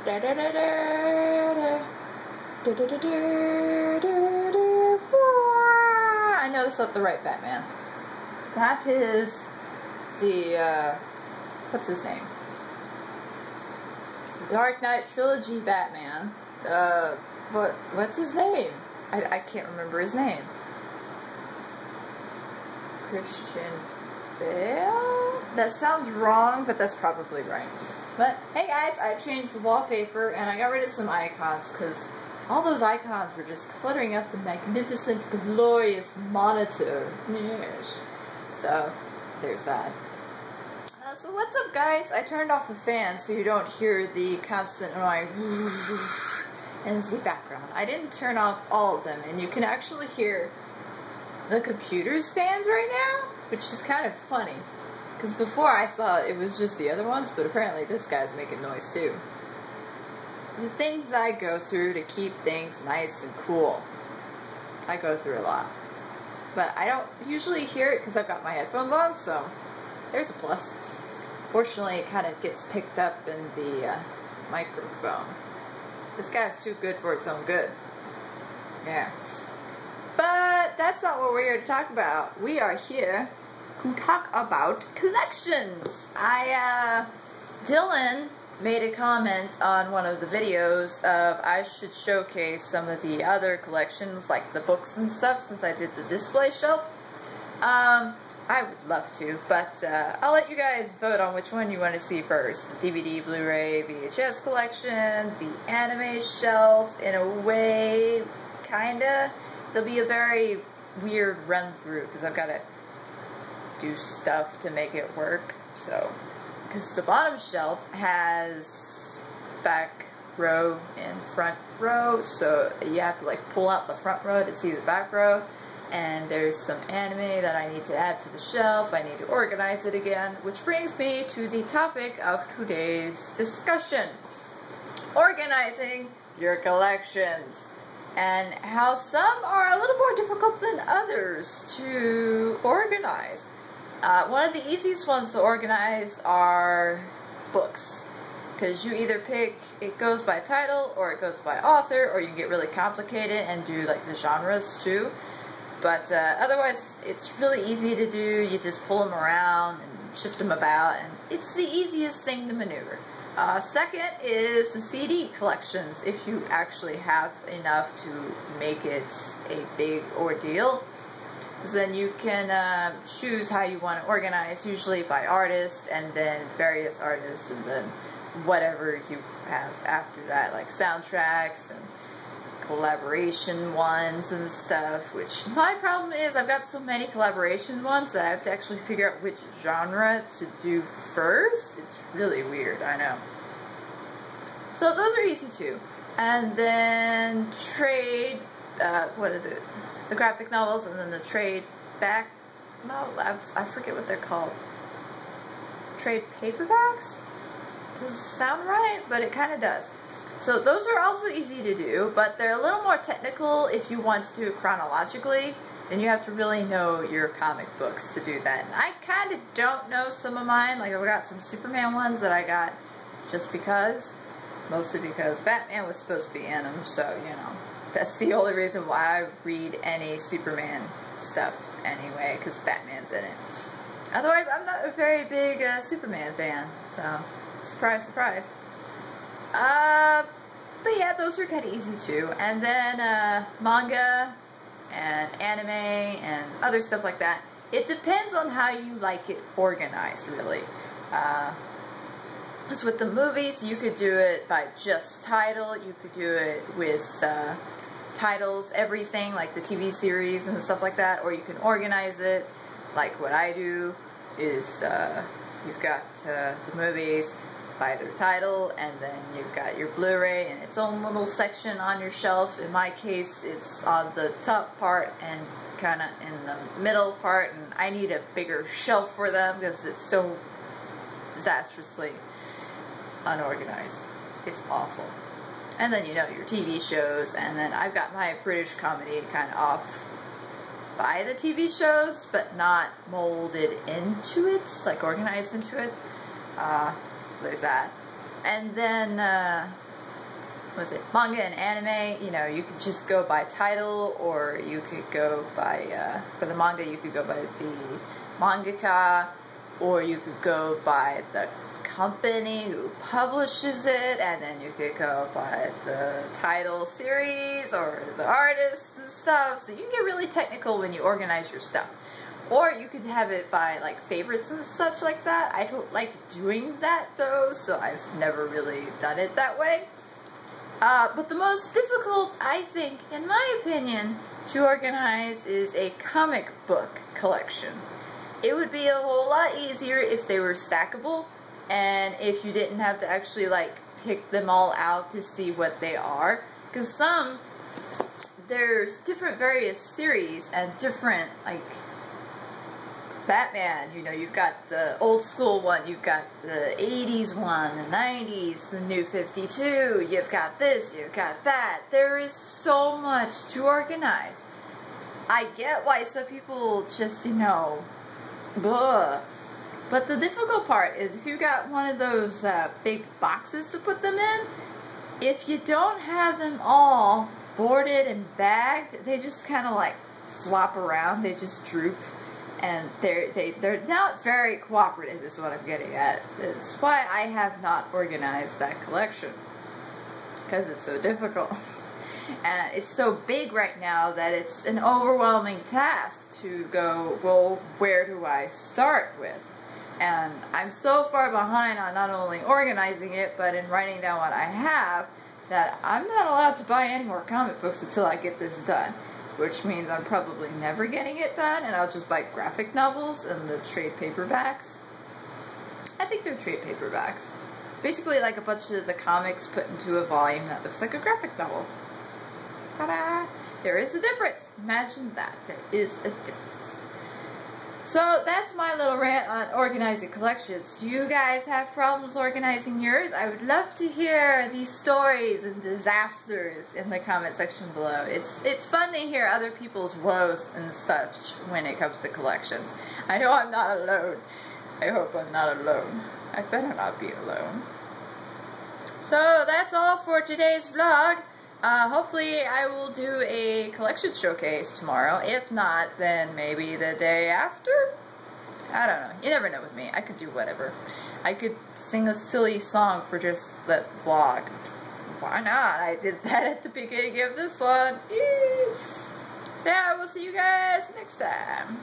I know that's not the right Batman. That is the, what's his name? Dark Knight Trilogy Batman. What's his name? I can't remember his name. Christian Bale? That sounds wrong, but that's probably right. But, hey guys, I changed the wallpaper and I got rid of some icons because all those icons were just cluttering up the magnificent, glorious monitor. Yes. So, there's that. So what's up guys? I turned off the fan so you don't hear the constant annoying in the background. I didn't turn off all of them, and you can actually hear the computer's fans right now, which is kind of funny. Because before I thought it was just the other ones, but apparently this guy's making noise too. The things I go through to keep things nice and cool. I go through a lot. But I don't usually hear it because I've got my headphones on, so there's a plus. Fortunately, it kind of gets picked up in the microphone. This guy's too good for its own good. Yeah. But that's not what we're here to talk about. We are here to talk about collections. Dylan made a comment on one of the videos of I should showcase some of the other collections, like the books and stuff, since I did the display shelf. I would love to, but I'll let you guys vote on which one you want to see first. The DVD, Blu-ray, VHS collection, the anime shelf, in a way, kinda. It'll be a very weird run-through, because I've got to do stuff to make it work, so. Because the bottom shelf has back row and front row, so you have to like pull out the front row to see the back row. And there's some anime that I need to add to the shelf. I need to organize it again, which brings me to the topic of today's discussion. Organizing your collections, and how some are a little more difficult than others to organize. One of the easiest ones to organize are books, because you either pick, it goes by title, or it goes by author, or you can get really complicated and do like the genres too. But otherwise, it's really easy to do. You just pull them around and shift them about, and it's the easiest thing to maneuver. Second is the CD collections, if you actually have enough to make it a big ordeal. Then you can choose how you want to organize, usually by artist, and then various artists, and then whatever you have after that, like soundtracks and collaboration ones and stuff, which my problem is I've got so many collaboration ones that I have to actually figure out which genre to do first. It's really weird, I know. So those are easy too. And then trade, what is it? The graphic novels, and then the trade back, no, I forget what they're called. Trade paperbacks? Does it sound right? But it kind of does. So those are also easy to do, but they're a little more technical if you want to do it chronologically. Then you have to really know your comic books to do that. And I kind of don't know some of mine. Like I've got some Superman ones that I got just because. Mostly because Batman was supposed to be in them, so, you know. That's the only reason why I read any Superman stuff anyway, because Batman's in it. Otherwise, I'm not a very big Superman fan, so surprise, surprise. But yeah, those are kind of easy too. And then manga and anime and other stuff like that. It depends on how you like it organized, really. As with the movies, you could do it by just title. You could do it with titles, everything, like the TV series and stuff like that. Or you can organize it, like what I do is you've got the movies by their title, and then you've got your Blu-ray and its own little section on your shelf. In my case, it's on the top part and kind of in the middle part, and I need a bigger shelf for them because it's so disastrously unorganized. It's awful. And then, you know, your TV shows, and then I've got my British comedy kind of off by the TV shows, but not molded into it, like organized into it. So there's that. And then was it manga and anime, you know, you could just go by title, or you could go by, for the manga, you could go by the mangaka, or you could go by the company who publishes it, and then you could go by the title series, or the artists and stuff, so you can get really technical when you organize your stuff. Or you could have it by, like, favorites and such like that. I don't like doing that, though, so I've never really done it that way. But the most difficult, I think, in my opinion, to organize is a comic book collection. It would be a whole lot easier if they were stackable, and if you didn't have to actually, like, pick them all out to see what they are. Because there's different various series and different, like, Batman, you know, you've got the old school one, you've got the 80s one, the 90s, the new 52, you've got this, you've got that. There is so much to organize. I get why some people just, you know, blah. But the difficult part is if you've got one of those big boxes to put them in, if you don't have them all boarded and bagged, they just kind of like flop around, they just droop. And they're not very cooperative is what I'm getting at. It's why I have not organized that collection. Because it's so difficult. And it's so big right now that it's an overwhelming task to go, well, where do I start with? And I'm so far behind on not only organizing it, but in writing down what I have, that I'm not allowed to buy any more comic books until I get this done. Which means I'm probably never getting it done, and I'll just buy graphic novels and the trade paperbacks. I think they're trade paperbacks. Basically like a bunch of the comics put into a volume that looks like a graphic novel. Ta-da! There is a difference. Imagine that. There is a difference. So that's my little rant on organizing collections. Do you guys have problems organizing yours? I would love to hear these stories and disasters in the comment section below. It's fun to hear other people's woes and such when it comes to collections. I know I'm not alone. I hope I'm not alone. I better not be alone. So that's all for today's vlog. Hopefully I will do a collection showcase tomorrow. If not, then maybe the day after? I don't know. You never know with me. I could do whatever. I could sing a silly song for just the vlog. Why not? I did that at the beginning of this one. Yee! So yeah, we'll see you guys next time.